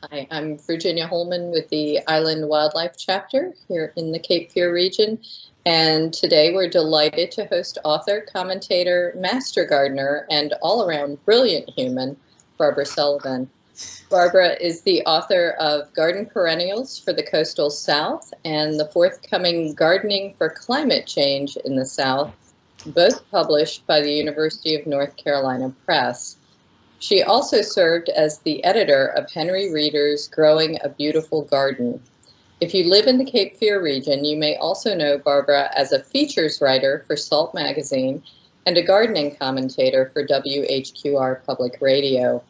Hi, I'm Virginia Holman with the Island Wildlife Chapter here in the Cape Fear region. And today we're delighted to host author, commentator, master gardener, and all-around brilliant human, Barbara Sullivan. Barbara is the author of Garden Perennials for the Coastal South and the forthcoming Gardening for Climate Change in the South, both published by the University of North Carolina Press. She also served as the editor of Henry Reeder's Growing a Beautiful Garden. If you live in the Cape Fear region, you may also know Barbara as a features writer for Salt Magazine and a gardening commentator for WHQR Public Radio.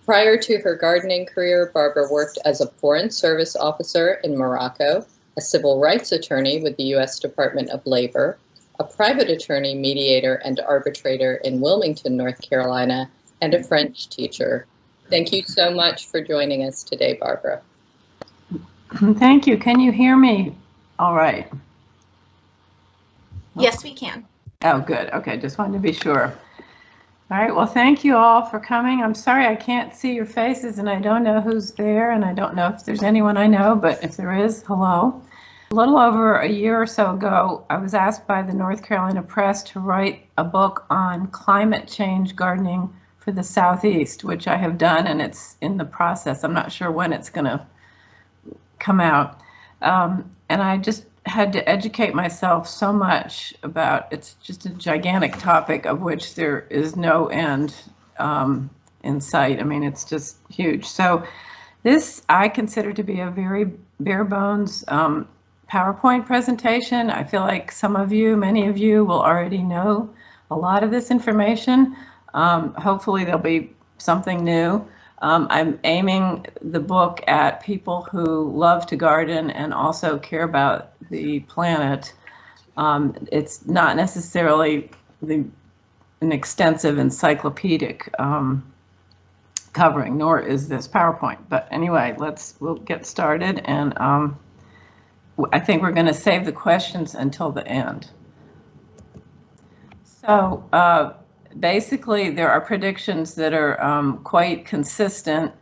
Prior to her gardening career, Barbara worked as a Foreign Service officer in Morocco, a civil rights attorney with the U.S. Department of Labor, a private attorney, mediator, and arbitrator in Wilmington, North Carolina, and a French teacher. Thank you so much for joining us today, Barbara. Thank you. Can you hear me all right? Yes, we can. Oh, good. Okay, just wanted to be sure. All right, well, thank you all for coming. I'm sorry I can't see your faces and I don't know who's there and I don't know if there's anyone I know, but if there is, hello. A little over a year or so ago, I was asked by the North Carolina Press to write a book on climate change gardening for the Southeast, which I have done, and it's in the process. I'm not sure when it's going to come out. And I just had to educate myself so much about, it's just a gigantic topic of which there is no end in sight. I mean, it's just huge. So this I consider to be a very bare bones PowerPoint presentation. I feel like some of you, many of you will already know a lot of this information. Hopefully there'll be something new. I'm aiming the book at people who love to garden and also care about the planet. It's not necessarily an extensive encyclopedic covering, nor is this PowerPoint. But anyway, we'll get started, and I think we're going to save the questions until the end. So basically, there are predictions that are quite consistent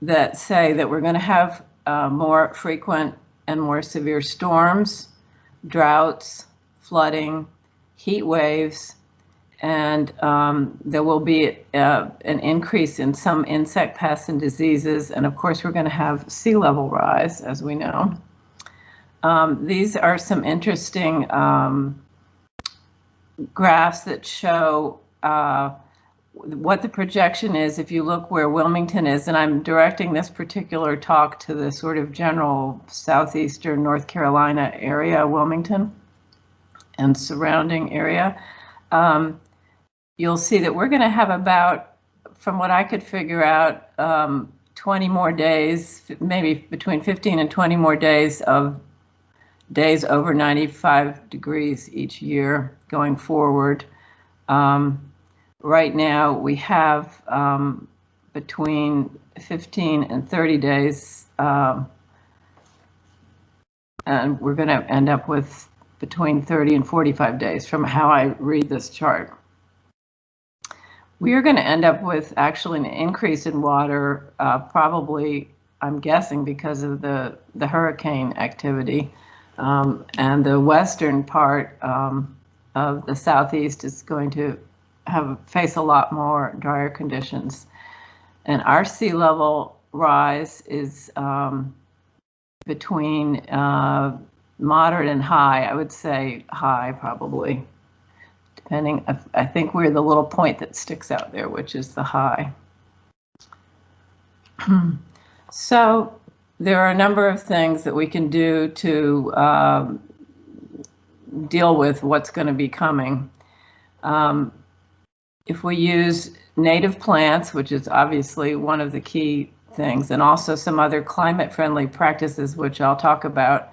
that say that we're going to have more frequent and more severe storms, droughts, flooding, heat waves, and there will be an increase in some insect pests and diseases. And of course, we're going to have sea level rise, as we know. These are some interesting graphs that show what the projection is if you look where Wilmington is, and I'm directing this particular talk to the sort of general southeastern North Carolina area, Wilmington and surrounding area. You'll see that we're going to have about, from what I could figure out, 20 more days, maybe between 15 and 20 more days of days over 95 degrees each year going forward. Right now we have between 15 and 30 days, and we're going to end up with between 30 and 45 days from how I read this chart. We are going to end up with actually an increase in water, probably, I'm guessing, because of the hurricane activity. And the western part of the southeast is going to face a lot more drier conditions. And our sea level rise is between moderate and high. I would say high, probably, depending. I think we're the little point that sticks out there, which is the high. So there are a number of things that we can do to deal with what's going to be coming. If we use native plants, which is obviously one of the key things, and also some other climate-friendly practices, which I'll talk about,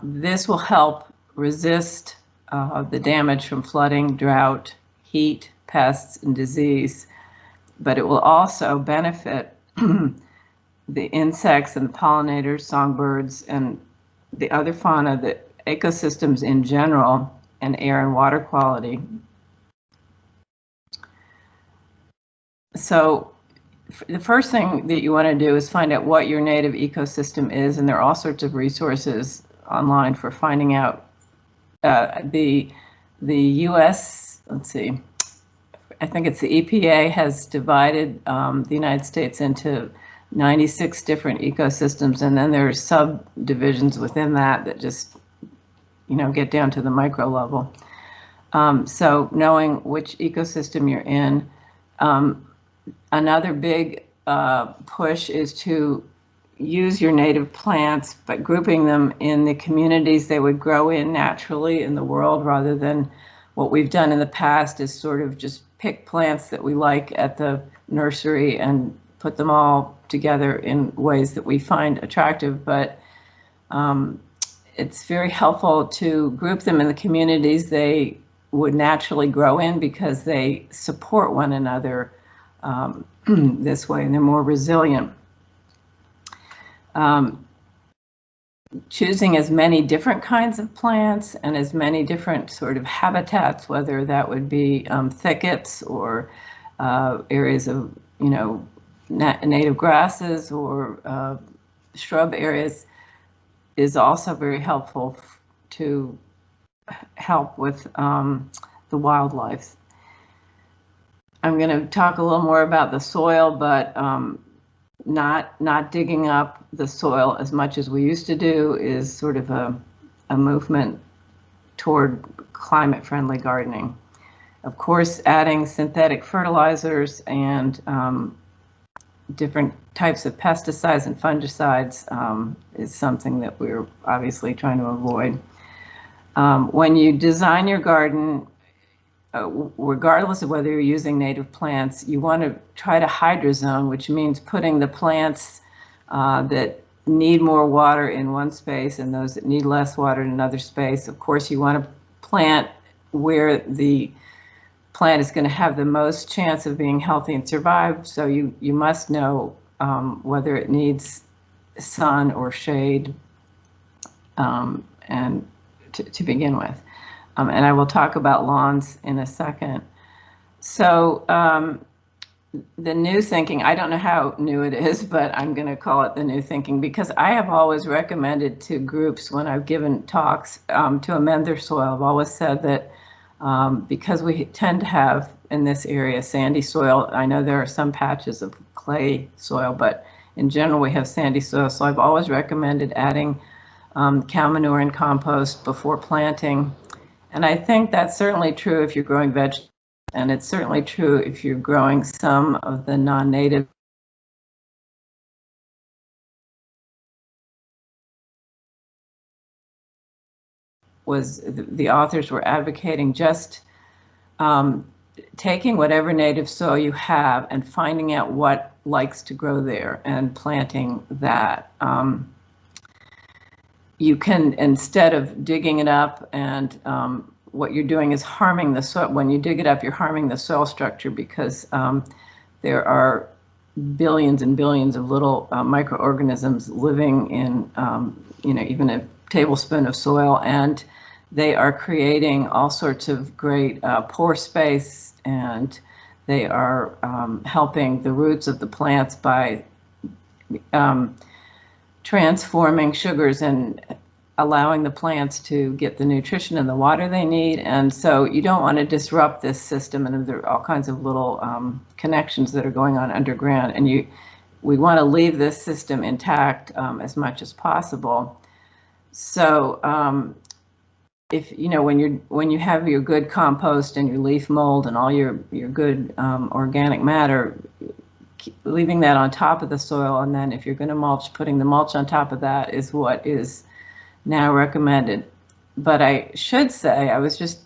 this will help resist the damage from flooding, drought, heat, pests, and disease. But it will also benefit the insects and the pollinators, songbirds, and the other fauna, the ecosystems in general, and air and water quality. So the first thing that you want to do is find out what your native ecosystem is, and there are all sorts of resources online for finding out. The U.S., let's see, I think it's the EPA has divided the United States into 96 different ecosystems, and then there are subdivisions within that just, get down to the micro level. So knowing which ecosystem you're in. Another big push is to use your native plants, but grouping them in the communities they would grow in naturally in the world, rather than what we've done in the past is sort of just pick plants that we like at the nursery and put them all together in ways that we find attractive. But it's very helpful to group them in the communities they would naturally grow in, because they support one another this way, and they're more resilient. Choosing as many different kinds of plants and as many different sort of habitats, whether that would be thickets or areas of, native grasses or shrub areas, is also very helpful to help with the wildlife. I'm going to talk a little more about the soil, but not digging up the soil as much as we used to do is sort of a movement toward climate-friendly gardening. Of course, adding synthetic fertilizers and different types of pesticides and fungicides is something that we're obviously trying to avoid. When you design your garden, regardless of whether you're using native plants, you want to try to hydrozone, which means putting the plants that need more water in one space and those that need less water in another space. Of course, you want to plant where the plant is going to have the most chance of being healthy and survive. So you must know whether it needs sun or shade, and to begin with. And I will talk about lawns in a second. So the new thinking, I don't know how new it is, but I'm going to call it the new thinking, because I have always recommended to groups when I've given talks to amend their soil. I've always said that because we tend to have in this area sandy soil. I know there are some patches of clay soil, but in general we have sandy soil. So I've always recommended adding cow manure and compost before planting. And I think that's certainly true if you're growing vegetables, and it's certainly true if you're growing some of the non-native. The authors were advocating just taking whatever native soil you have and finding out what likes to grow there and planting that. You can, instead of digging it up and what you're doing is harming the soil. When you dig it up, you're harming the soil structure, because there are billions and billions of little microorganisms living in, even a tablespoon of soil, and they are creating all sorts of great pore space, and they are helping the roots of the plants by transforming sugars and allowing the plants to get the nutrition and the water they need. And so you don't want to disrupt this system, and there are all kinds of little connections that are going on underground, and we want to leave this system intact as much as possible. So if when you have your good compost and your leaf mold and all your good organic matter, leaving that on top of the soil, and then if you're going to mulch, putting the mulch on top of that is what is now recommended. But I should say, I was just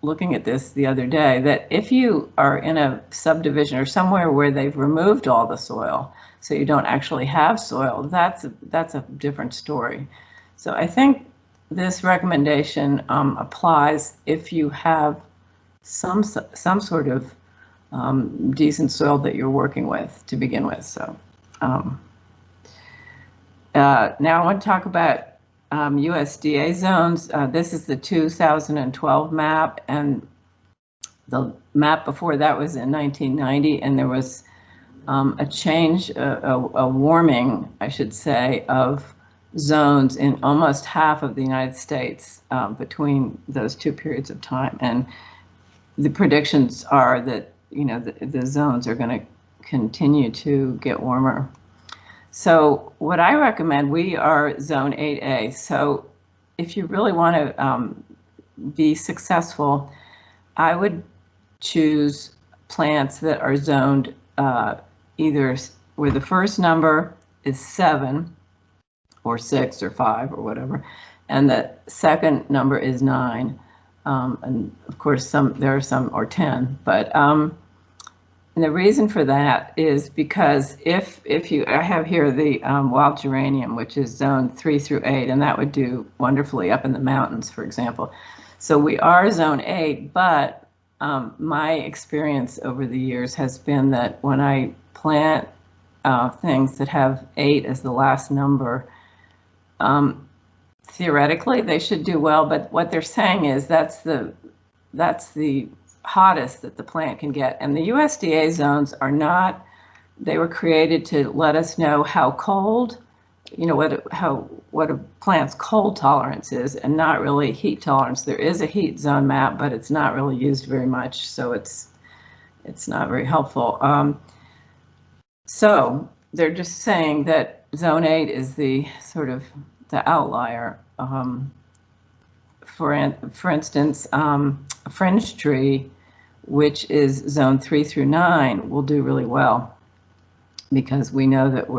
looking at this the other day, that if you are in a subdivision or somewhere where they've removed all the soil, so you don't actually have soil, that's a different story. So I think this recommendation applies if you have some sort of decent soil that you're working with to begin with. So now I want to talk about USDA zones. This is the 2012 map, and the map before that was in 1990, and there was a change, a warming, I should say, of zones in almost half of the United States between those two periods of time. And the predictions are that, you know, the zones are going to continue to get warmer. So what I recommend, we are zone 8A. So if you really want to be successful, I would choose plants that are zoned either where the first number is 7 or 6 or 5 or whatever, and the second number is 9. And of course, there are some, or 10, but and the reason for that is because if I have here the wild geranium, which is zone 3 through 8, and that would do wonderfully up in the mountains, for example. So we are zone 8, but my experience over the years has been that when I plant things that have 8 as the last number, theoretically they should do well, but what they're saying is that's the hottest that the plant can get. And the USDA zones are not, they were created to let us know how cold, you know, what a plant's cold tolerance is, and not really heat tolerance. There is a heat zone map, but it's not really used very much, so it's not very helpful. So they're just saying that zone 8 is the sort of the outlier. For instance, a fringe tree, which is zone 3 through 9, will do really well because we know that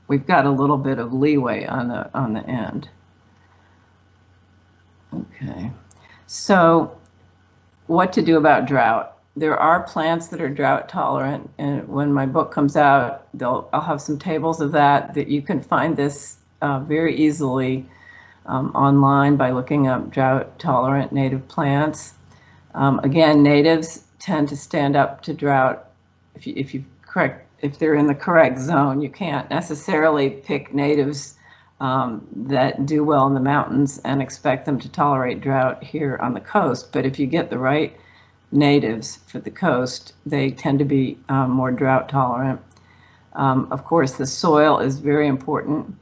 we've got a little bit of leeway on the end. Okay, so what to do about drought? There are plants that are drought tolerant, and when my book comes out, I'll have some tables of that you can find this very easily online by looking up drought tolerant native plants. Again, natives tend to stand up to drought if they're in the correct zone. You can't necessarily pick natives that do well in the mountains and expect them to tolerate drought here on the coast. But if you get the right natives for the coast, they tend to be more drought tolerant. Of course, the soil is very important.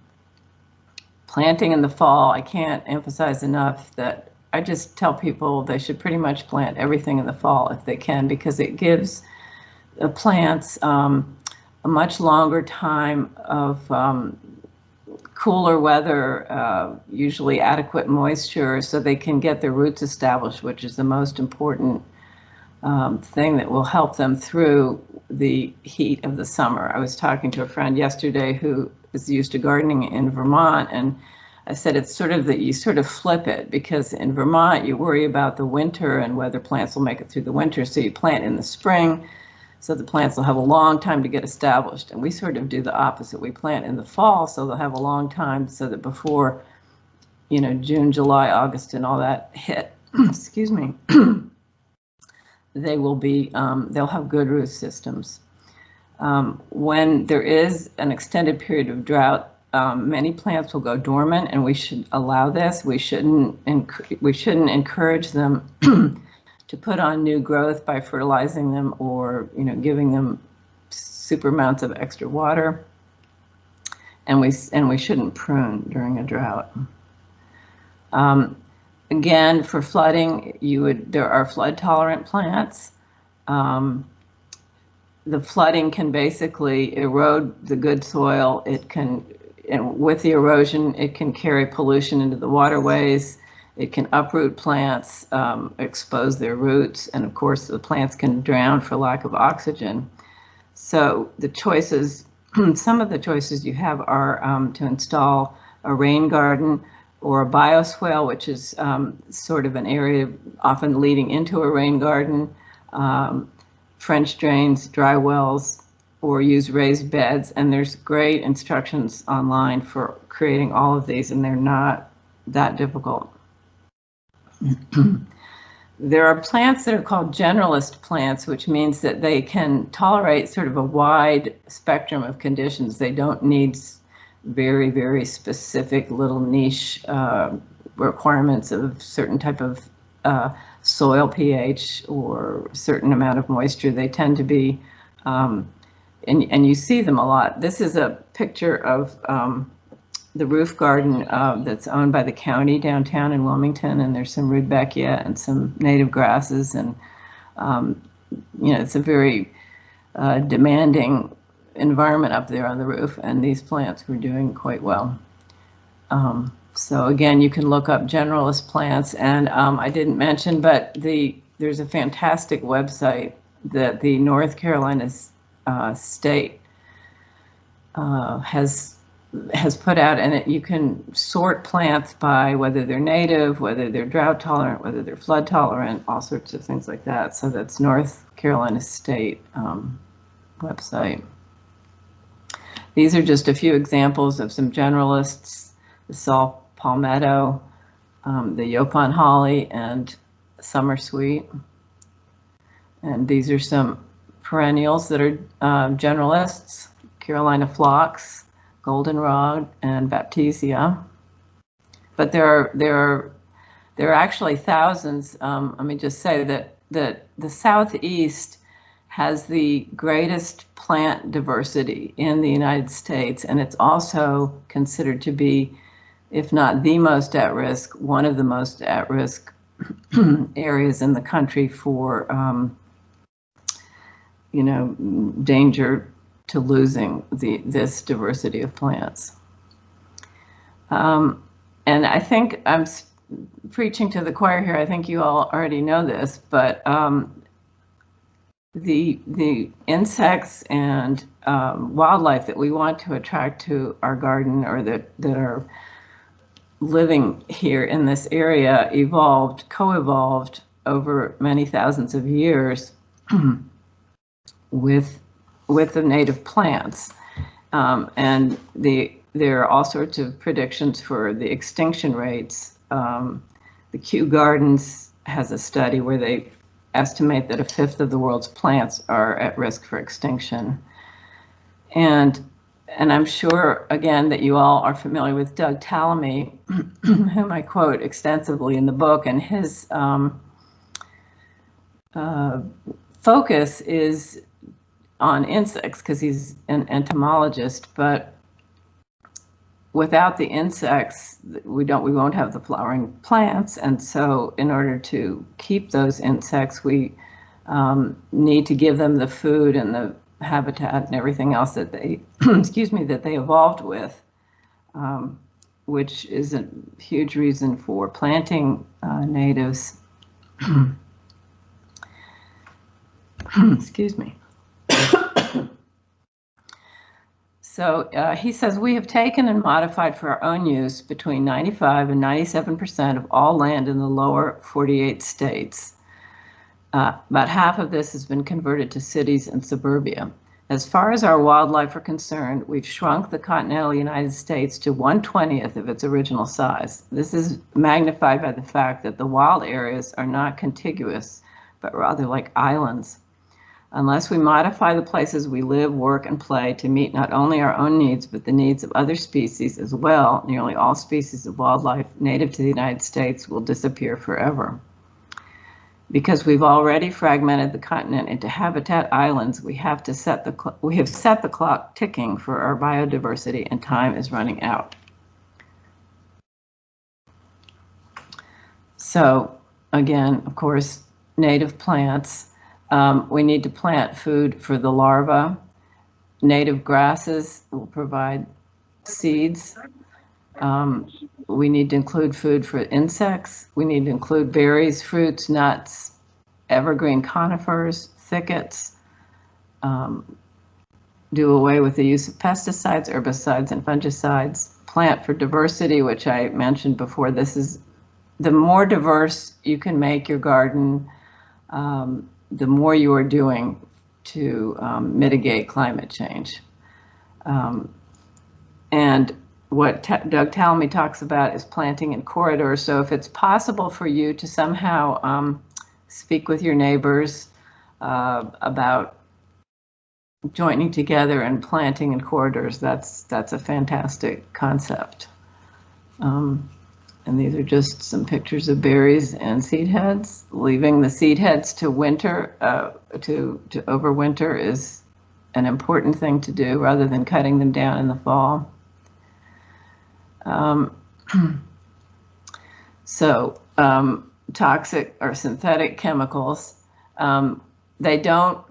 Planting in the fall, I can't emphasize enough that I just tell people they should pretty much plant everything in the fall if they can, because it gives the plants a much longer time of cooler weather, usually adequate moisture, so they can get their roots established, which is the most important thing that will help them through the heat of the summer. I was talking to a friend yesterday who is used to gardening in Vermont, and I said it's sort of that you sort of flip it, because in Vermont you worry about the winter and whether plants will make it through the winter, so you plant in the spring so the plants will have a long time to get established. And we sort of do the opposite. We plant in the fall so they'll have a long time, so that before, you know, June, July, August and all that hit, excuse me, they will be, they'll have good root systems. When there is an extended period of drought, many plants will go dormant, and we should allow this. We shouldn't encourage them to put on new growth by fertilizing them or, you know, giving them super amounts of extra water. And we shouldn't prune during a drought. Again, for flooding, there are flood tolerant plants. The flooding can basically erode the good soil. It can, and with the erosion, it can carry pollution into the waterways. It can uproot plants, expose their roots, and of course the plants can drown for lack of oxygen. So the choices, some of the choices you have are to install a rain garden or a bioswale, which is sort of an area often leading into a rain garden, French drains, dry wells, or use raised beds. And there's great instructions online for creating all of these, and they're not that difficult. There are plants that are called generalist plants, which means that they can tolerate sort of a wide spectrum of conditions. They don't need very, very specific little niche requirements of certain type of soil pH or certain amount of moisture. They tend to be and you see them a lot. This is a picture of the roof garden that's owned by the county downtown in Wilmington, and there's some Rudbeckia and some native grasses, and you know, it's a very demanding environment up there on the roof, and these plants were doing quite well. So again, you can look up Generalist Plants, and I didn't mention, but there's a fantastic website that the North Carolina state has put out, and you can sort plants by whether they're native, whether they're drought tolerant, whether they're flood tolerant, all sorts of things like that. So that's North Carolina state website. These are just a few examples of some generalists: the saw palmetto, the yopon holly, and summer sweet. And these are some perennials that are generalists: Carolina phlox, goldenrod, and baptisia. But there are actually thousands. Let me just say that the Southeast has the greatest plant diversity in the United States, and it's also considered to be, if not the most at risk, one of the most at risk areas in the country for you know, danger to losing this diversity of plants. And I think I'm preaching to the choir here. I think you all already know this, but the insects and wildlife that we want to attract to our garden, or that are living here in this area, co-evolved over many thousands of years with the native plants, and there are all sorts of predictions for the extinction rates. The Kew Gardens has a study where they estimate that 1/5 of the world's plants are at risk for extinction. And I'm sure, again, that you all are familiar with Doug Tallamy, whom I quote extensively in the book, and his focus is on insects because he's an entomologist, but without the insects, we won't have the flowering plants. And so in order to keep those insects, we need to give them the food and the habitat and everything else that they, excuse me, that they evolved with, which is a huge reason for planting natives. Excuse me. So he says, we have taken and modified for our own use between 95 and 97% of all land in the lower 48 states. About half of this has been converted to cities and suburbia. As far as our wildlife are concerned, we've shrunk the continental United States to 1/20th of its original size. This is magnified by the fact that the wild areas are not contiguous, but rather like islands. Unless we modify the places we live, work, and play to meet not only our own needs, but the needs of other species as well, nearly all species of wildlife native to the United States will disappear forever. Because we've already fragmented the continent into habitat islands, we have set the clock ticking for our biodiversity, and time is running out. So again, of course, native plants. We need to plant food for the larvae. Native grasses will provide seeds. We need to include food for insects. We need to include berries, fruits, nuts, evergreen conifers, thickets. Do away with the use of pesticides, herbicides, and fungicides. Plant for diversity, which I mentioned before. This is, the more diverse you can make your garden, the more you are doing to mitigate climate change. And what Doug Tallamy talks about is planting in corridors. So if it's possible for you to somehow speak with your neighbors about joining together and planting in corridors, that's a fantastic concept. And these are just some pictures of berries and seed heads. Leaving the seed heads to winter, to overwinter is an important thing to do rather than cutting them down in the fall. Toxic or synthetic chemicals, they don't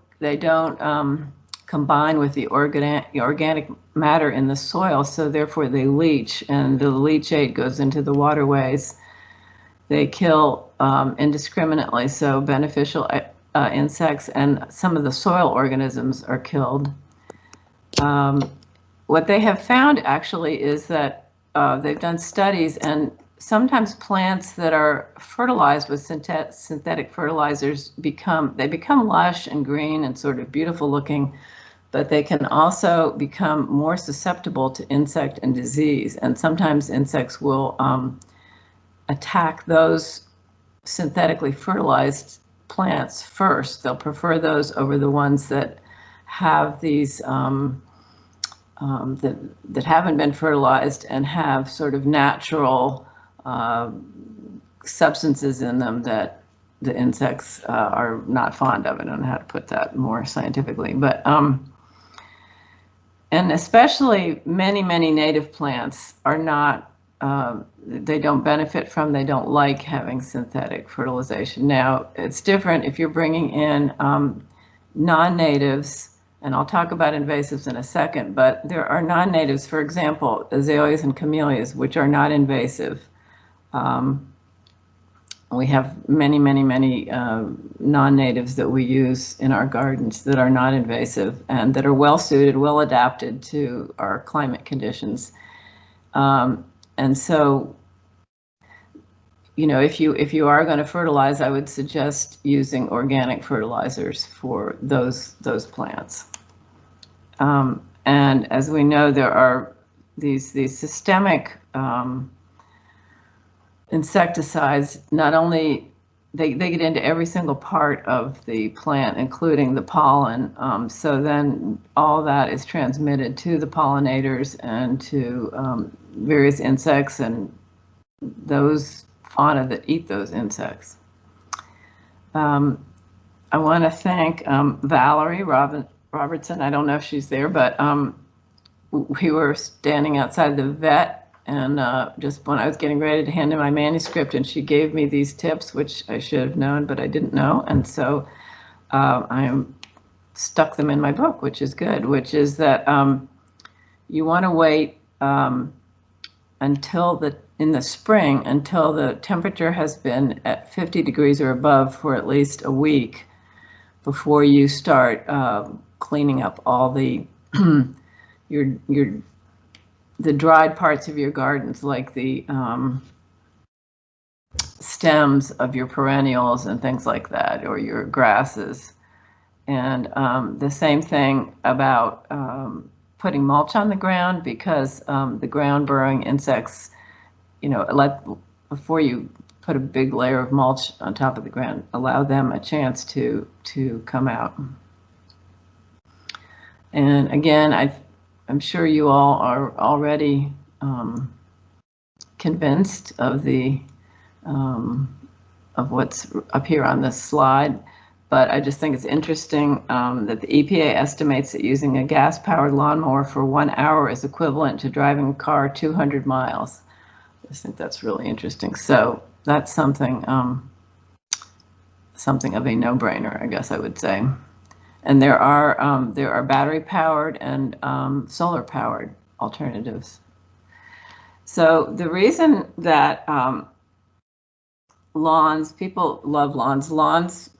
combine with the organic matter in the soil, so therefore they leach, and the leachate goes into the waterways. They kill indiscriminately, so beneficial insects and some of the soil organisms are killed. What they have found actually is that they've done studies, and sometimes plants that are fertilized with synthetic fertilizers become lush and green and sort of beautiful looking, but they can also become more susceptible to insect and disease. And sometimes insects will attack those synthetically fertilized plants first. They'll prefer those over the ones that have these that haven't been fertilized and have sort of natural substances in them that the insects are not fond of. I don't know how to put that more scientifically, but and especially many native plants are not, they don't benefit from, they don't like having synthetic fertilization. Now, it's different if you're bringing in non-natives, and I'll talk about invasives in a second, but there are non-natives, for example, azaleas and camellias, which are not invasive. We have many non-natives that we use in our gardens that are not invasive and that are well suited, well adapted to our climate conditions. And so, you know, if you are going to fertilize, I would suggest using organic fertilizers for those plants. And as we know, there are these systemic insecticides. Not only they get into every single part of the plant, including the pollen. So then all that is transmitted to the pollinators and to various insects and those fauna that eat those insects. I want to thank Valerie Robertson. I don't know if she's there, but we were standing outside the vet, and just when I was getting ready to hand in my manuscript, and she gave me these tips, which I should have known, but I didn't know. And so I stuck them in my book, which is good, which is that you want to wait until in the spring, until the temperature has been at 50 degrees or above for at least a week before you start cleaning up all the the dried parts of your gardens, like the stems of your perennials and things like that, or your grasses. And the same thing about putting mulch on the ground, because the ground burrowing insects, you know, before you put a big layer of mulch on top of the ground, allow them a chance to come out. And again, I'm sure you all are already convinced of of what's up here on this slide, but I just think it's interesting that the EPA estimates that using a gas-powered lawnmower for 1 hour is equivalent to driving a car 200 miles. I just think that's really interesting. So that's something of a no-brainer, I guess I would say. And there are battery-powered and solar-powered alternatives. So the reason that people love lawns. Lawns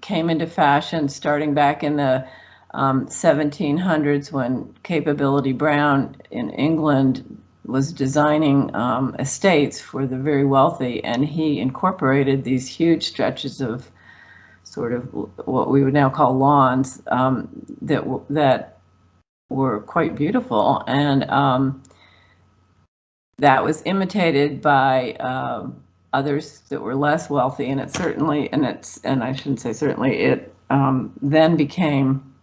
came into fashion starting back in the 1700s when Capability Brown in England was designing estates for the very wealthy, and he incorporated these huge stretches of sort of what we would now call lawns that were quite beautiful, and that was imitated by others that were less wealthy, and it certainly, and I shouldn't say certainly, it then became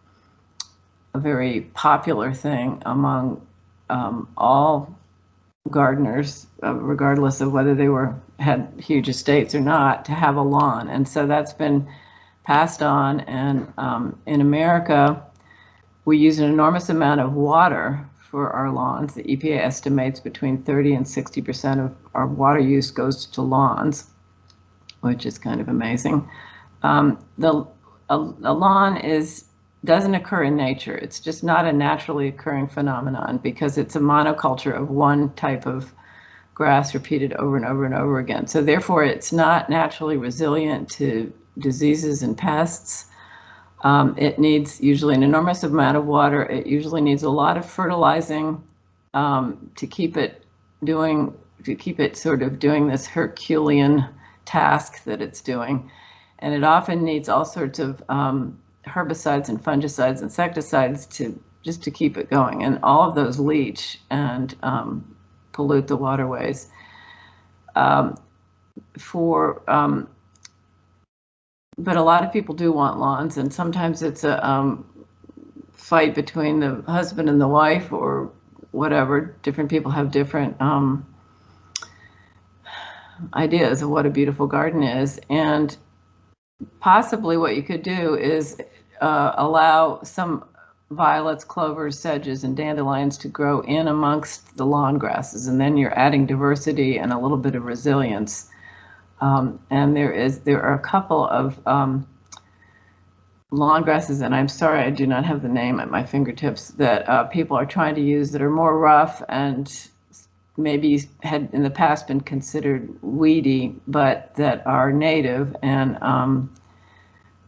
a very popular thing among all gardeners, regardless of whether they had huge estates or not, to have a lawn. And so that's been passed on, and in America we use an enormous amount of water for our lawns. The EPA estimates between 30 and 60% of our water use goes to lawns, which is kind of amazing. A lawn doesn't occur in nature. It's just not a naturally occurring phenomenon because it's a monoculture of one type of grass repeated over and over and over again. So therefore, it's not naturally resilient to diseases and pests. It needs usually an enormous amount of water. It usually needs a lot of fertilizing to keep it sort of doing this Herculean task that it's doing. And it often needs all sorts of herbicides and fungicides, insecticides just to keep it going. And all of those leach and pollute the waterways. But a lot of people do want lawns, and sometimes it's a fight between the husband and the wife or whatever. Different people have different ideas of what a beautiful garden is. And possibly what you could do is allow some violets, clovers, sedges, and dandelions to grow in amongst the lawn grasses, and then you're adding diversity and a little bit of resilience. And there are a couple of lawn grasses, and I'm sorry I do not have the name at my fingertips, that people are trying to use that are more rough and maybe had in the past been considered weedy, but that are native and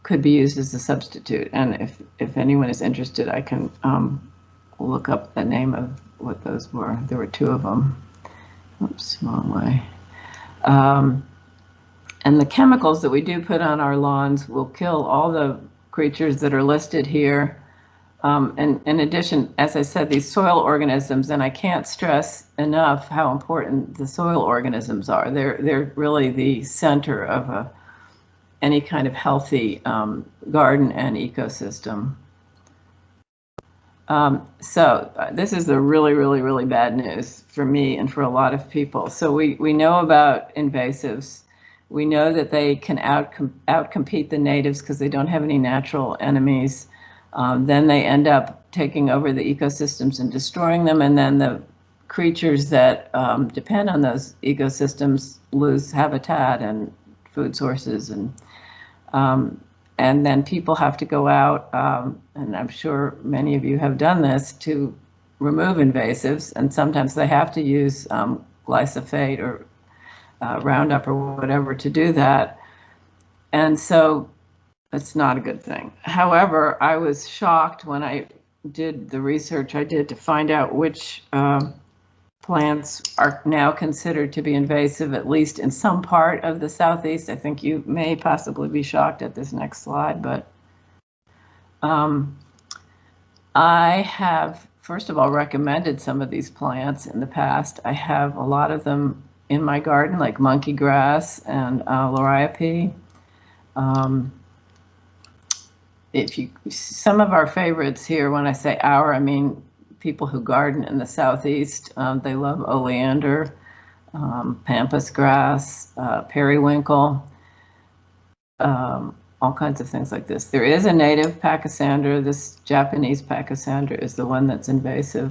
could be used as a substitute. And if anyone is interested, I can look up the name of what those were. There were two of them. Oops, wrong way. And the chemicals that we do put on our lawns will kill all the creatures that are listed here. And in addition, as I said, these soil organisms, and I can't stress enough how important the soil organisms are. They're really the center of any kind of healthy garden and ecosystem. So this is the really, really, really bad news for me and for a lot of people. So we know about invasives. We know that they can outcompete the natives because they don't have any natural enemies. Then they end up taking over the ecosystems and destroying them, and then the creatures that depend on those ecosystems lose habitat and food sources, and then people have to go out, and I'm sure many of you have done this, to remove invasives, and sometimes they have to use glyphosate or Roundup or whatever to do that. And so it's not a good thing. However, I was shocked when I did the research I did to find out which plants are now considered to be invasive, at least in some part of the Southeast. I think you may possibly be shocked at this next slide, but I have, first of all, recommended some of these plants in the past. I have a lot of them in my garden, like monkey grass and liriope. Some of our favorites here, when I say our, I mean people who garden in the Southeast, they love oleander, pampas grass, periwinkle, all kinds of things like this. There is a native pachysandra. This Japanese pachysandra is the one that's invasive.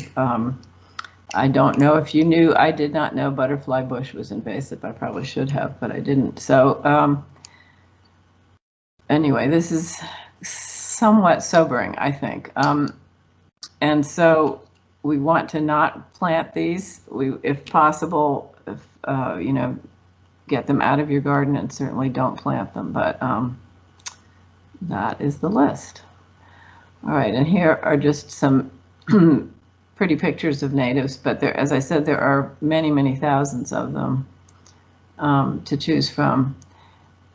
I don't know if you knew, I did not know butterfly bush was invasive. I probably should have, but I didn't. So anyway, this is somewhat sobering, I think. And so we want to not plant these. If possible, get them out of your garden, and certainly don't plant them, but that is the list. All right, and here are just some pretty pictures of natives, but there, as I said, there are many, many thousands of them to choose from.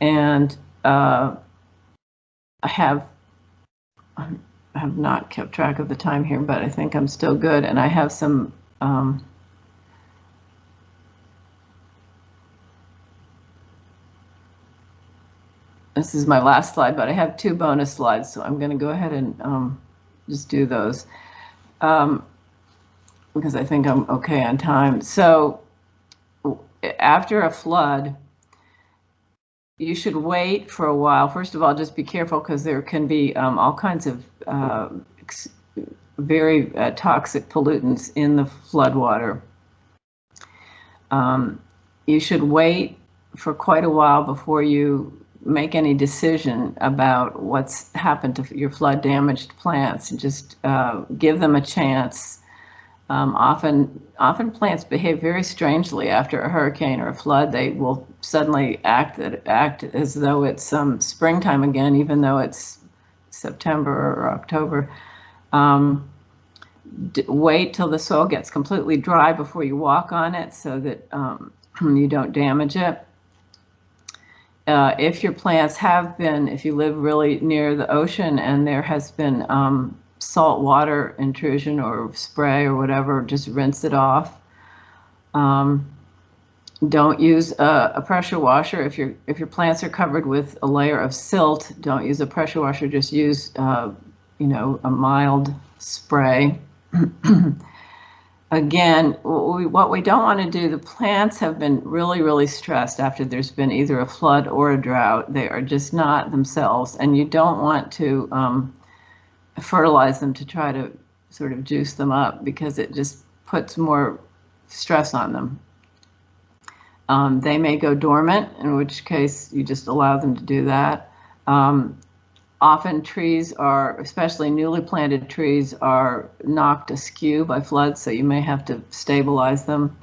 And I have not kept track of the time here, but I think I'm still good. And I have some this is my last slide, but I have two bonus slides, so I'm going to go ahead and just do those. Because I think I'm okay on time. So after a flood, you should wait for a while. First of all, just be careful because there can be all kinds of very toxic pollutants in the floodwater. You should wait for quite a while before you make any decision about what's happened to your flood damaged plants. Just give them a chance. Often plants behave very strangely after a hurricane or a flood. They will suddenly act as though it's springtime again, even though it's September or October. Wait till the soil gets completely dry before you walk on it so that you don't damage it. If your plants if you live really near the ocean and there has been salt water intrusion or spray or whatever, just rinse it off. Don't use a pressure washer. If your plants are covered with a layer of silt, don't use a pressure washer. Just use a mild spray. Again, what we don't want to do, the plants have been really, really stressed after there's been either a flood or a drought. They are just not themselves, and you don't want to fertilize them to try to sort of juice them up, because it just puts more stress on them. They may go dormant, in which case you just allow them to do that. Often trees especially newly planted trees, are knocked askew by floods, so you may have to stabilize them.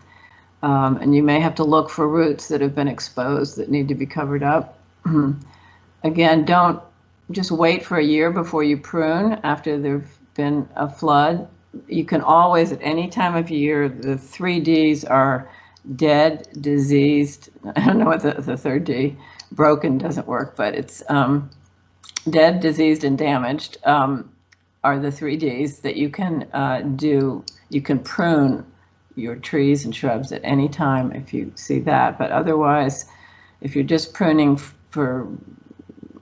And you may have to look for roots that have been exposed that need to be covered up. Again, don't just wait for a year before you prune after there's been a flood. You can always, at any time of year, the 3 Ds are dead, diseased. I don't know what the third D, broken doesn't work, but it's dead, diseased, and damaged are the 3 Ds that you can do. You can prune your trees and shrubs at any time if you see that. But otherwise, if you're just pruning for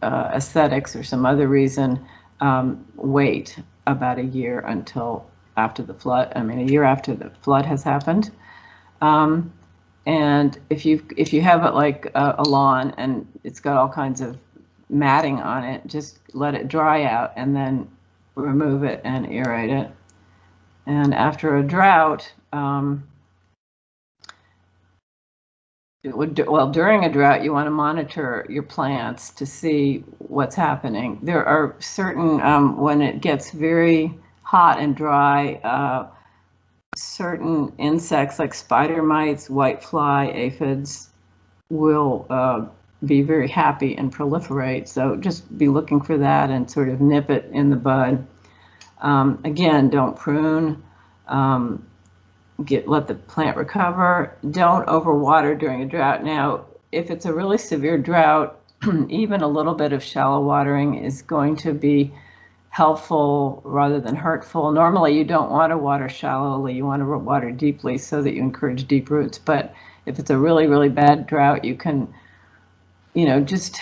aesthetics or some other reason, wait about a year until after the flood. I mean, a year after the flood has happened. And if you have it like a lawn and it's got all kinds of matting on it, just let it dry out and then remove it and aerate it. And after a drought, during a drought, you want to monitor your plants to see what's happening. There are certain, when it gets very hot and dry, certain insects like spider mites, whitefly, aphids will be very happy and proliferate. So just be looking for that and sort of nip it in the bud. Again, don't prune. Let the plant recover. Don't overwater during a drought. Now, if it's a really severe drought, even a little bit of shallow watering is going to be helpful rather than hurtful. Normally, you don't want to water shallowly. You want to water deeply so that you encourage deep roots. But if it's a really, really bad drought, you can, just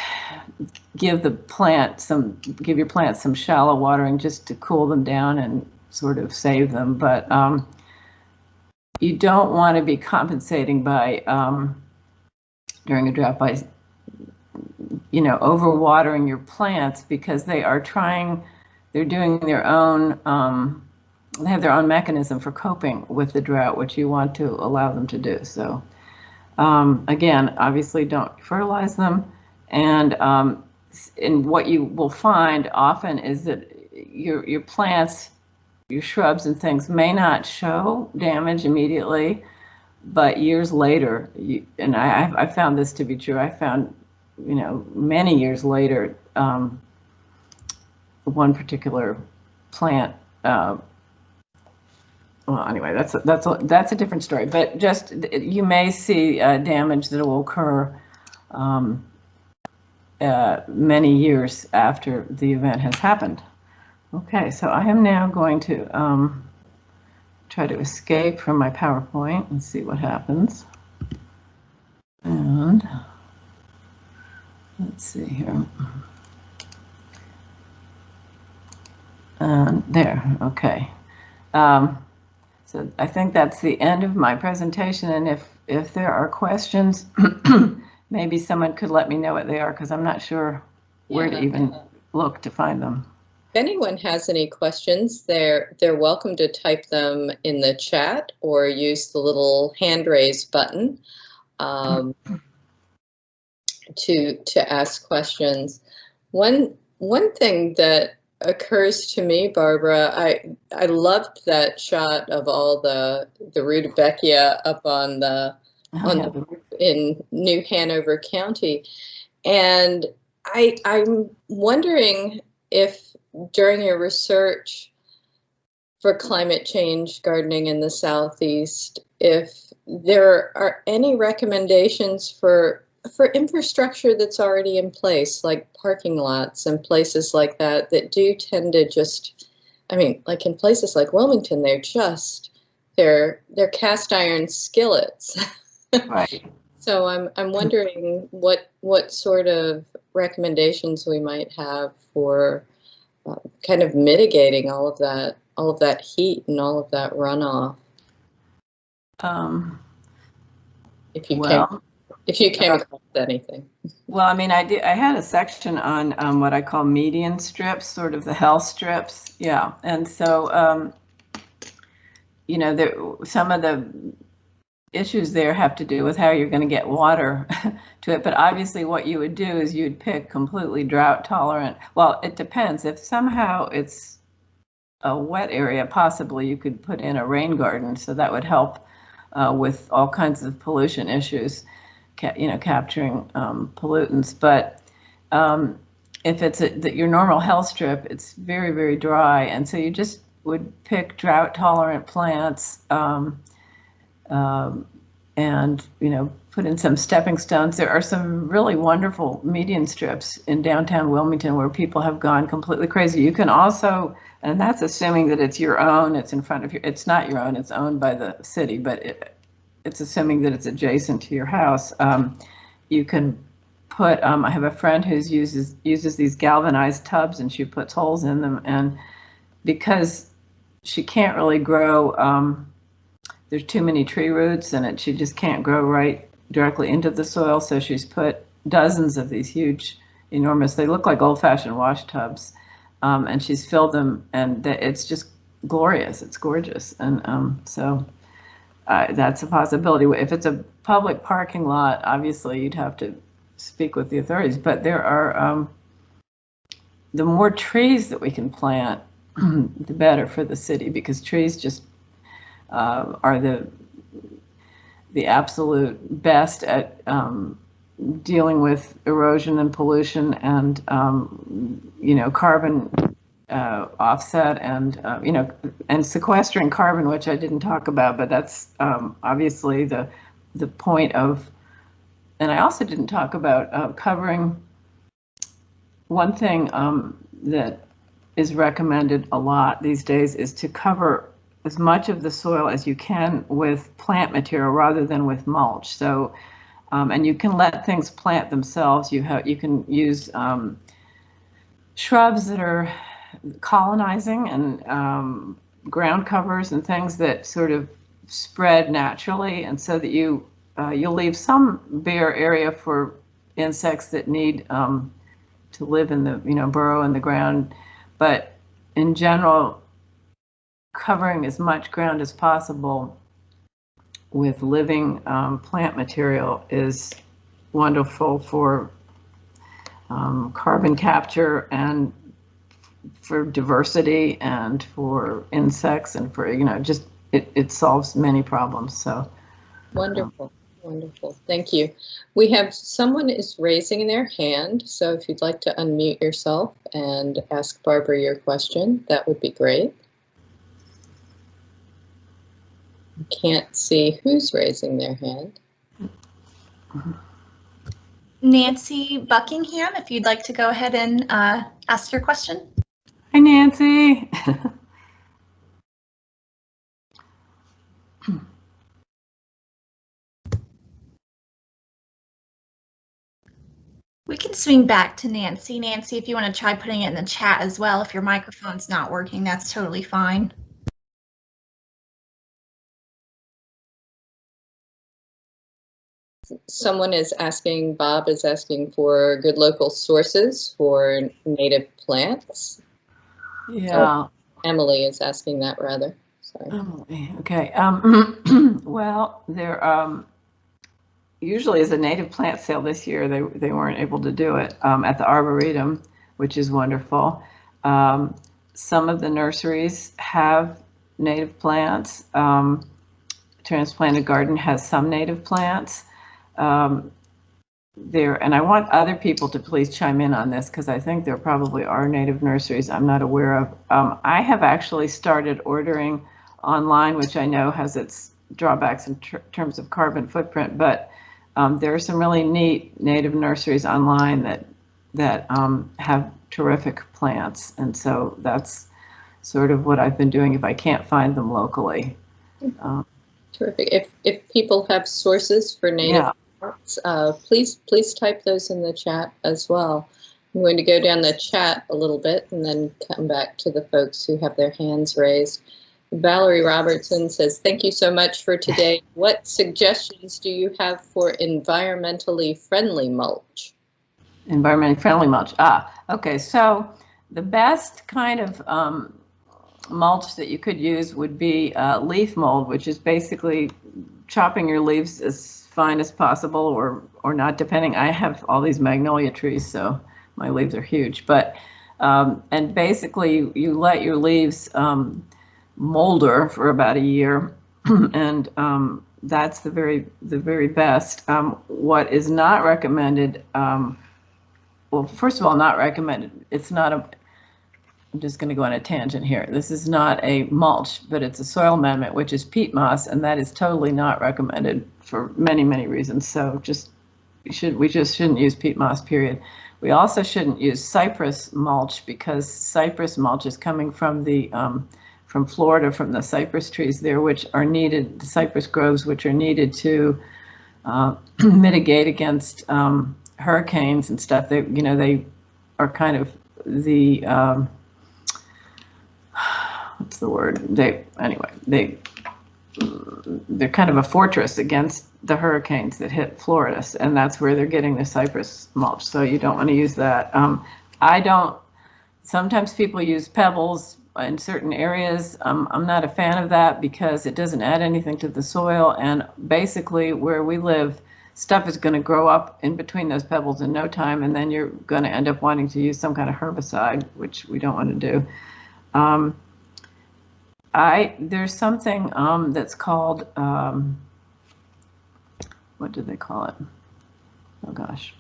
give your plants some shallow watering just to cool them down and sort of save them. But you don't want to be compensating by during a drought by overwatering your plants, because they're doing their own they have their own mechanism for coping with the drought, which you want to allow them to do. So again, obviously don't fertilize them, and what you will find often is that your plants, your shrubs and things may not show damage immediately, but years later, and I found this to be true. I found, many years later, one particular plant. Well, anyway, that's a different story. But just you may see damage that will occur many years after the event has happened. Okay, so I am now going to try to escape from my PowerPoint and see what happens. And let's see here. And there, okay. So I think that's the end of my presentation, and if there are questions, maybe someone could let me know what they are, because I'm not sure where to even look to find them. anyone has any questions, they're welcome to type them in the chat or use the little hand raise button to ask questions. One thing that occurs to me, Barbara, I loved that shot of all the Rudbeckia up on the in New Hanover County, and I'm wondering if during your research for climate change gardening in the Southeast, if there are any recommendations for infrastructure that's already in place, like parking lots and places like that, that do tend to just, I mean, like in places like Wilmington, they're cast iron skillets. Right. So I'm wondering what sort of recommendations we might have for kind of mitigating all of that heat and all of that runoff. If you came across anything. Well, I mean, I had a section on what I call median strips, sort of the health strips. Yeah, and so you know, some of the issues there have to do with how you're going to get water to it. But obviously what you would do is you'd pick completely drought tolerant. Well, it depends. If somehow it's a wet area, possibly you could put in a rain garden. So that would help with all kinds of pollution issues, you know, capturing pollutants. But if it's your normal health strip, it's very, very dry. And so you just would pick drought tolerant plants, and, you know, put in some stepping stones. There are some really wonderful median strips in downtown Wilmington where people have gone completely crazy. You can also, and that's assuming that it's your own, it's in front of you, it's not your own, it's owned by the city, but it's assuming that it's adjacent to your house. You can put, I have a friend who uses these galvanized tubs, and she puts holes in them, and because she can't really grow, there's too many tree roots in it. She just can't grow right directly into the soil. So she's put dozens of these huge, enormous, they look like old-fashioned wash tubs. And she's filled them, and it's just glorious. It's gorgeous. And so that's a possibility. If it's a public parking lot, obviously you'd have to speak with the authorities. But there are, the more trees that we can plant, the better for the city, because trees just are the absolute best at dealing with erosion and pollution and you know, carbon offset and you know, and sequestering carbon, which I didn't talk about, but that's obviously the point of. And I also didn't talk about covering. One thing that is recommended a lot these days is to cover as much of the soil as you can with plant material rather than with mulch. So, and you can let things plant themselves. You can use shrubs that are colonizing and ground covers and things that sort of spread naturally, and so that you'll leave some bare area for insects that need to live in the, you know, burrow in the ground. But in general, covering as much ground as possible with living plant material is wonderful for carbon capture and for diversity and for insects and for, you know, just it solves many problems. So wonderful. Wonderful. Thank you. We have someone is raising their hand. So if you'd like to unmute yourself and ask Barbara your question, that would be great. Can't see who's raising their hand. Nancy Buckingham, if you'd like to go ahead and ask your question. Hi, Nancy. We can swing back to Nancy. Nancy, if you want to try putting it in the chat as well, if your microphone's not working, that's totally fine. Someone is asking, Bob is asking for good local sources for native plants. Yeah. Emily is asking that rather. Sorry. Emily, okay. Well, there usually is a native plant sale this year. They weren't able to do it at the Arboretum, which is wonderful. Some of the nurseries have native plants. Transplanted Garden has some native plants. And I want other people to please chime in on this because I think there probably are native nurseries I'm not aware of. I have actually started ordering online, which I know has its drawbacks in terms of carbon footprint, but there are some really neat native nurseries online that have terrific plants, and so that's sort of what I've been doing if I can't find them locally. Terrific. If people have sources for native plants, please type those in the chat as well. I'm going to go down the chat a little bit and then come back to the folks who have their hands raised. Valerie Robertson says, thank you so much for today. What suggestions do you have for environmentally friendly mulch? Environmentally friendly mulch. Okay. So the best kind of mulch that you could use would be leaf mold, which is basically chopping your leaves as fine as possible or not, depending. I have all these magnolia trees, so my leaves are huge. But and basically you let your leaves molder for about a year, and that's the very best. What is not recommended, well, first of all, not recommended. It's not a, I'm just going to go on a tangent here. This is not a mulch, but it's a soil amendment, which is peat moss, and that is totally not recommended for many, many reasons. So we just shouldn't use peat moss, period. We also shouldn't use cypress mulch because cypress mulch is coming from the from Florida, from the cypress trees there, which are needed, the cypress groves, which are needed to mitigate against hurricanes and stuff. They, they are kind of the what's the word? They're kind of a fortress against the hurricanes that hit Florida, and that's where they're getting the cypress mulch. So you don't want to use that. Sometimes people use pebbles in certain areas. I'm not a fan of that because it doesn't add anything to the soil, and basically where we live, stuff is going to grow up in between those pebbles in no time, and then you're going to end up wanting to use some kind of herbicide, which we don't want to do. There's something that's called, what do they call it? Oh gosh,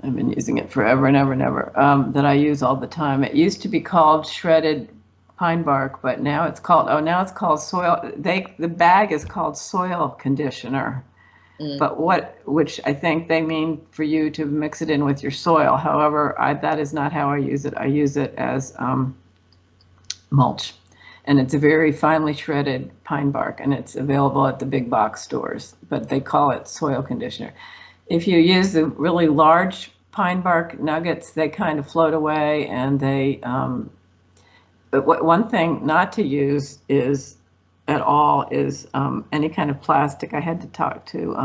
I've been using it forever and ever and ever, that I use all the time. It used to be called shredded pine bark, but now it's called, now it's called soil, the bag is called soil conditioner. But which I think they mean for you to mix it in with your soil. However, that is not how I use it. I use it as mulch. And it's a very finely shredded pine bark, and it's available at the big box stores, but they call it soil conditioner. If you use the really large pine bark nuggets, they kind of float away, and they, but one thing not to use is at all is any kind of plastic. I had to talk to,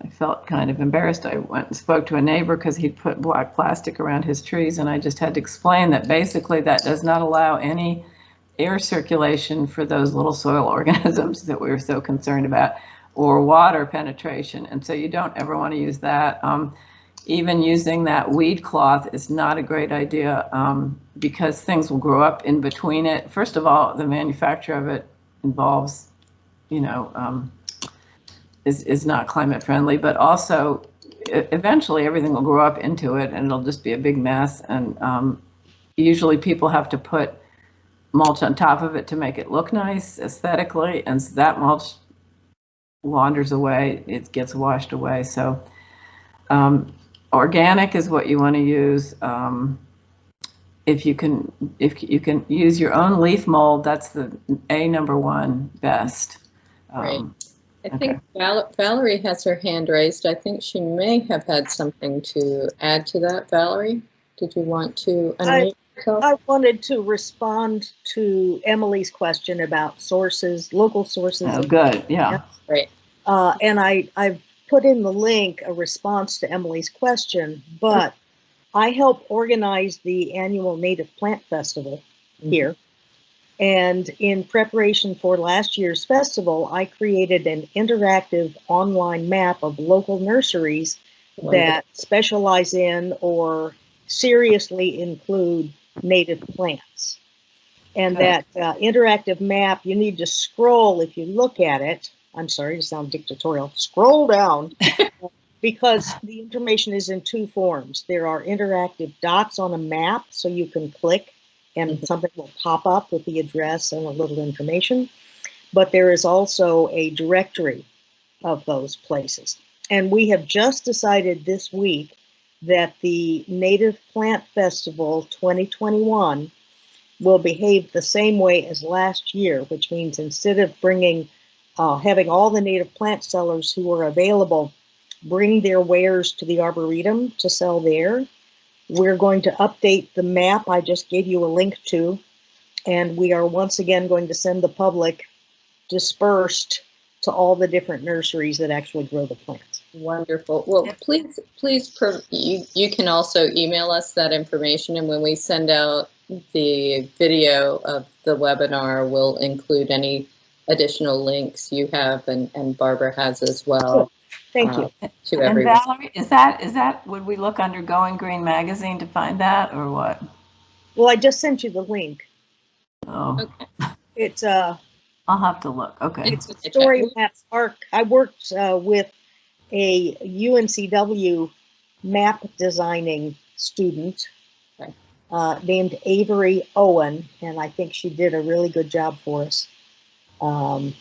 I felt kind of embarrassed. I went and spoke to a neighbor because he'd put black plastic around his trees, and I just had to explain that basically that does not allow any air circulation for those little soil organisms that we were so concerned about, or water penetration, and so you don't ever want to use that. Even using that weed cloth is not a great idea because things will grow up in between it. First of all, the manufacture of it involves, is not climate friendly, but also eventually everything will grow up into it and it'll just be a big mess. And usually people have to put mulch on top of it to make it look nice aesthetically, and so that mulch wanders away, it gets washed away. So organic is what you want to use. If you can use your own leaf mold, that's the number one best. Right. I think Valerie has her hand raised. I think she may have had something to add to that. Valerie, did you want to unmute yourself? I wanted to respond to Emily's question about sources, local sources. Oh, good. Yeah. Right. And I've put in the link a response to Emily's question, but I help organize the annual Native Plant Festival. here. And in preparation for last year's festival, I created an interactive online map of local nurseries that specialize in or seriously include native plants. And that interactive map, you need to scroll if you look at it. I'm sorry to sound dictatorial. Scroll down because the information is in two forms. There are interactive dots on a map, so you can click and something will pop up with the address and a little information. But there is also a directory of those places. And we have just decided this week that the Native Plant Festival 2021 will behave the same way as last year, which means instead of bringing, having all the native plant sellers who are available bring their wares to the Arboretum to sell there, we're going to update the map I just gave you a link to, and we are once again going to send the public dispersed to all the different nurseries that actually grow the plants. Wonderful. Well, please, you can also email us that information, and when we send out the video of the webinar, we'll include any additional links you have and Barbara has as well. Thank you. To everyone. And Valerie, is that, would we look under Going Green Magazine to find that, or what? Well, I just sent you the link. Oh. Okay. It's I'll have to look. Okay. It's a story maps arc. I worked with a UNCW map designing student named Avery Owen, and I think she did a really good job for us. And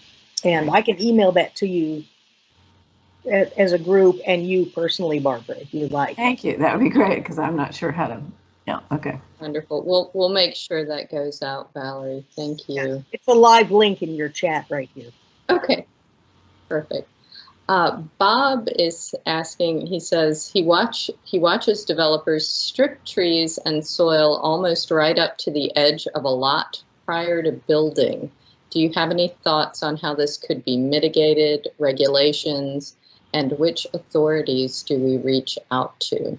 I can email that to you as a group, and you personally, Barbara, if you'd like. Thank you. That would be great, because I'm not sure how to. Yeah. Okay. Wonderful. We'll make sure that goes out, Valerie. Thank you. Yeah, it's a live link in your chat right here. Okay. Perfect. Bob is asking. He says he watches developers strip trees and soil almost right up to the edge of a lot prior to building. Do you have any thoughts on how this could be mitigated, regulations, and which authorities do we reach out to?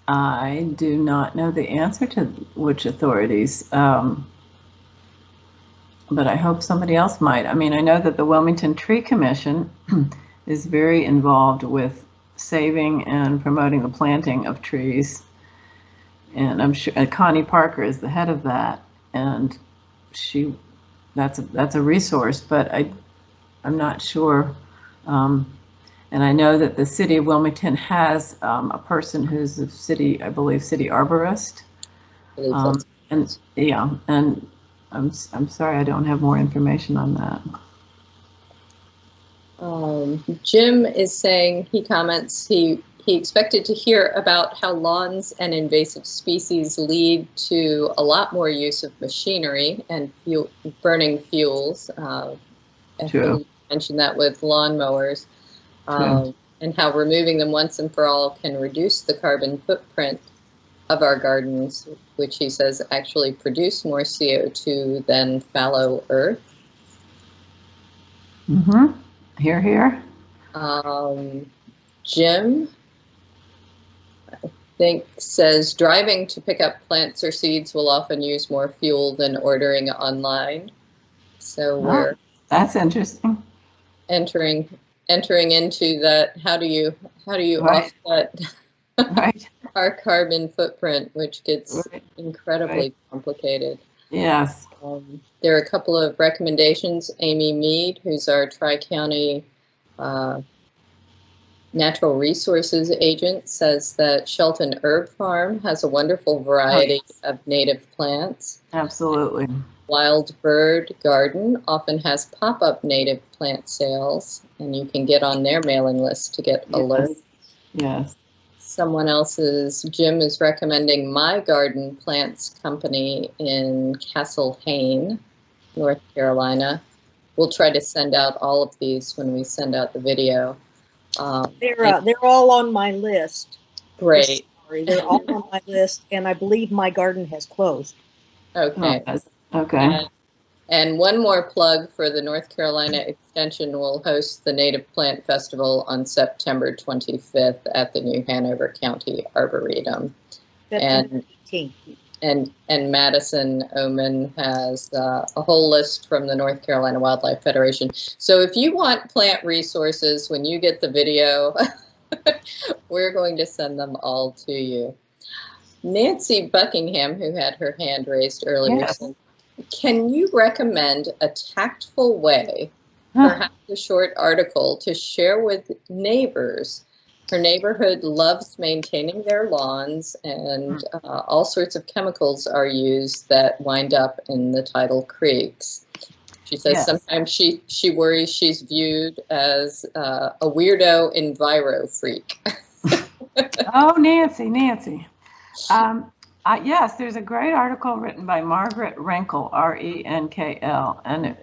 I do not know the answer to which authorities, but I hope somebody else might. I mean, I know that the Wilmington Tree Commission is very involved with saving and promoting the planting of trees, and I'm sure Connie Parker is the head of that, and that's a resource, but I'm not sure. And I know that the city of Wilmington has a person who's a city, I believe, city arborist. And yeah, and I'm sorry I don't have more information on that. Jim is saying, he comments, he expected to hear about how lawns and invasive species lead to a lot more use of machinery and burning fuels. True. You mentioned that with lawnmowers. And how removing them once and for all can reduce the carbon footprint of our gardens, which he says actually produce more CO2 than fallow earth. Hear, hear. Jim, I think, says driving to pick up plants or seeds will often use more fuel than ordering online. So we're that's interesting. Entering into that, how do you Right. offset Right. our carbon footprint, which gets incredibly complicated. Yes. There are a couple of recommendations. Amy Mead, who's our Tri-County Natural Resources agent, says that Shelton Herb Farm has a wonderful variety of native plants. Absolutely. Wild Bird Garden often has pop-up native plant sales, and you can get on their mailing list to get alerts. Yes. Someone else's, Jim is recommending My Garden Plants Company in Castle Hayne, North Carolina. We'll try to send out all of these when we send out the video. They're all on my list. Great. Sorry, they're all on my list, and I believe My Garden has closed. Okay. Okay. And one more plug for the North Carolina Extension will host the Native Plant Festival on September 25th at the New Hanover County Arboretum. And 18th. And Madison Oman has a whole list from the North Carolina Wildlife Federation. So if you want plant resources when you get the video, we're going to send them all to you. Nancy Buckingham, who had her hand raised earlier, Yes. said, can you recommend a tactful way, perhaps a short article, to share with neighbors? Her neighborhood loves maintaining their lawns, and all sorts of chemicals are used that wind up in the tidal creeks. She says sometimes she worries she's viewed as a weirdo enviro freak. Oh, Nancy. Yes, there's a great article written by Margaret Renkl, R-E-N-K-L, and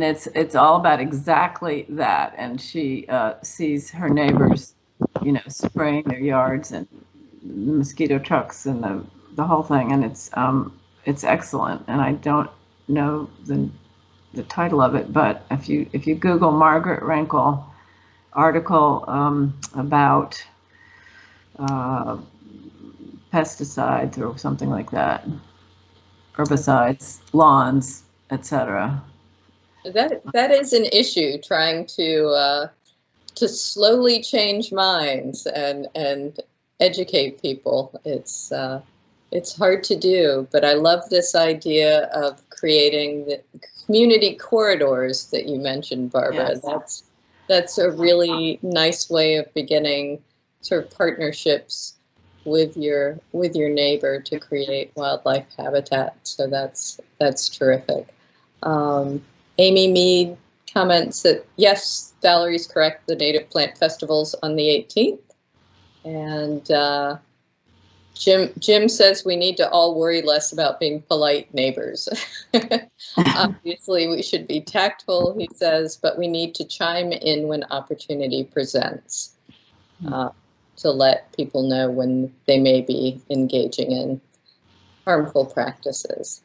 it's all about exactly that. And she sees her neighbors, you know, spraying their yards and mosquito trucks and the whole thing. And it's excellent. And I don't know the title of it, but if you Google Margaret Renkl article about pesticides or something like that, herbicides, lawns, etc. That is an issue, trying to slowly change minds and educate people. It's hard to do, but I love this idea of creating the community corridors that you mentioned, Barbara. Yes. That's a really nice way of beginning sort of partnerships with your neighbor to create wildlife habitat. So that's terrific. Amy Mead comments that yes, Valerie's correct. The Native Plant Festival's on the 18th, and Jim says we need to all worry less about being polite neighbors. Obviously, we should be tactful, he says, but we need to chime in when opportunity presents to let people know when they may be engaging in harmful practices.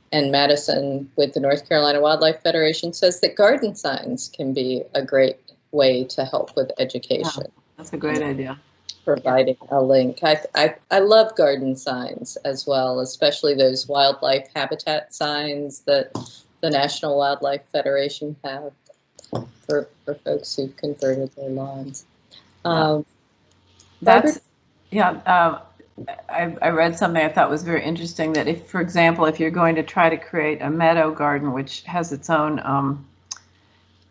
And Madison with the North Carolina Wildlife Federation says that garden signs can be a great way to help with education. Yeah, that's a great idea. Providing a link. I love garden signs as well, especially those wildlife habitat signs that the National Wildlife Federation have for folks who've converted their lawns. I read something I thought was very interesting, that if, for example, if you're going to try to create a meadow garden, which has its own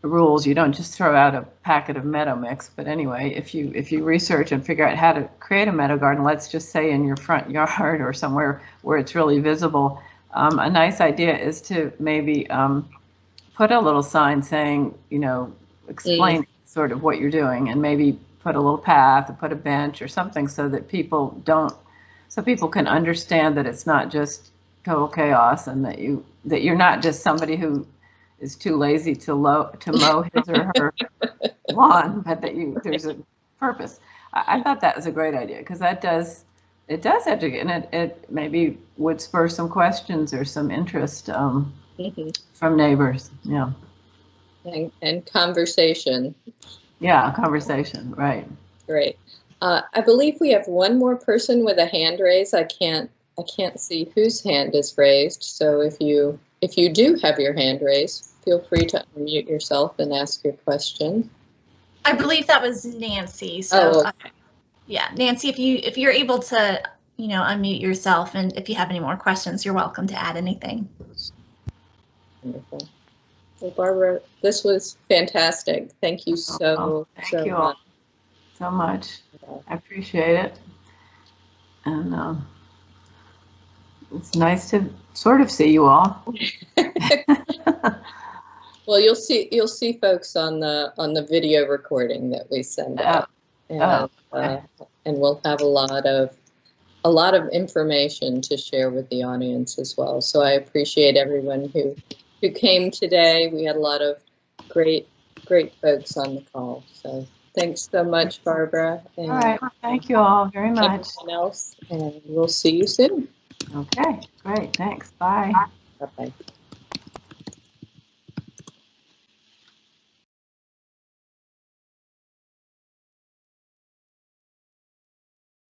rules, you don't just throw out a packet of meadow mix. But anyway, if you research and figure out how to create a meadow garden, let's just say in your front yard or somewhere where it's really visible, a nice idea is to maybe put a little sign saying, you know, explain sort of what you're doing, and maybe put a little path or put a bench or something so that people can understand that it's not just total chaos, and that you're not just somebody who is too lazy to mow his or her lawn, but that there's a purpose. I thought that was a great idea, because it does educate, and it maybe would spur some questions or some interest from neighbors. Yeah. And conversation. Yeah, conversation, right. Great. I believe we have one more person with a hand raised. I can't see whose hand is raised. So if you do have your hand raised, feel free to unmute yourself and ask your question. I believe that was Nancy. So okay. Yeah, Nancy, if you're able to, you know, unmute yourself, and if you have any more questions, you're welcome to add anything. Wonderful. Well, Barbara, this was fantastic. Thank you so much. I appreciate it, and it's nice to sort of see you all. Well, you'll see folks on the video recording that we send out, and we'll have a lot of information to share with the audience as well. So I appreciate everyone who came today. We had a lot of great folks on the call. So thanks so much, Barbara. And all right. Well, thank you all very much. Everyone else, and we'll see you soon. Okay, great. Thanks. Bye. Bye-bye.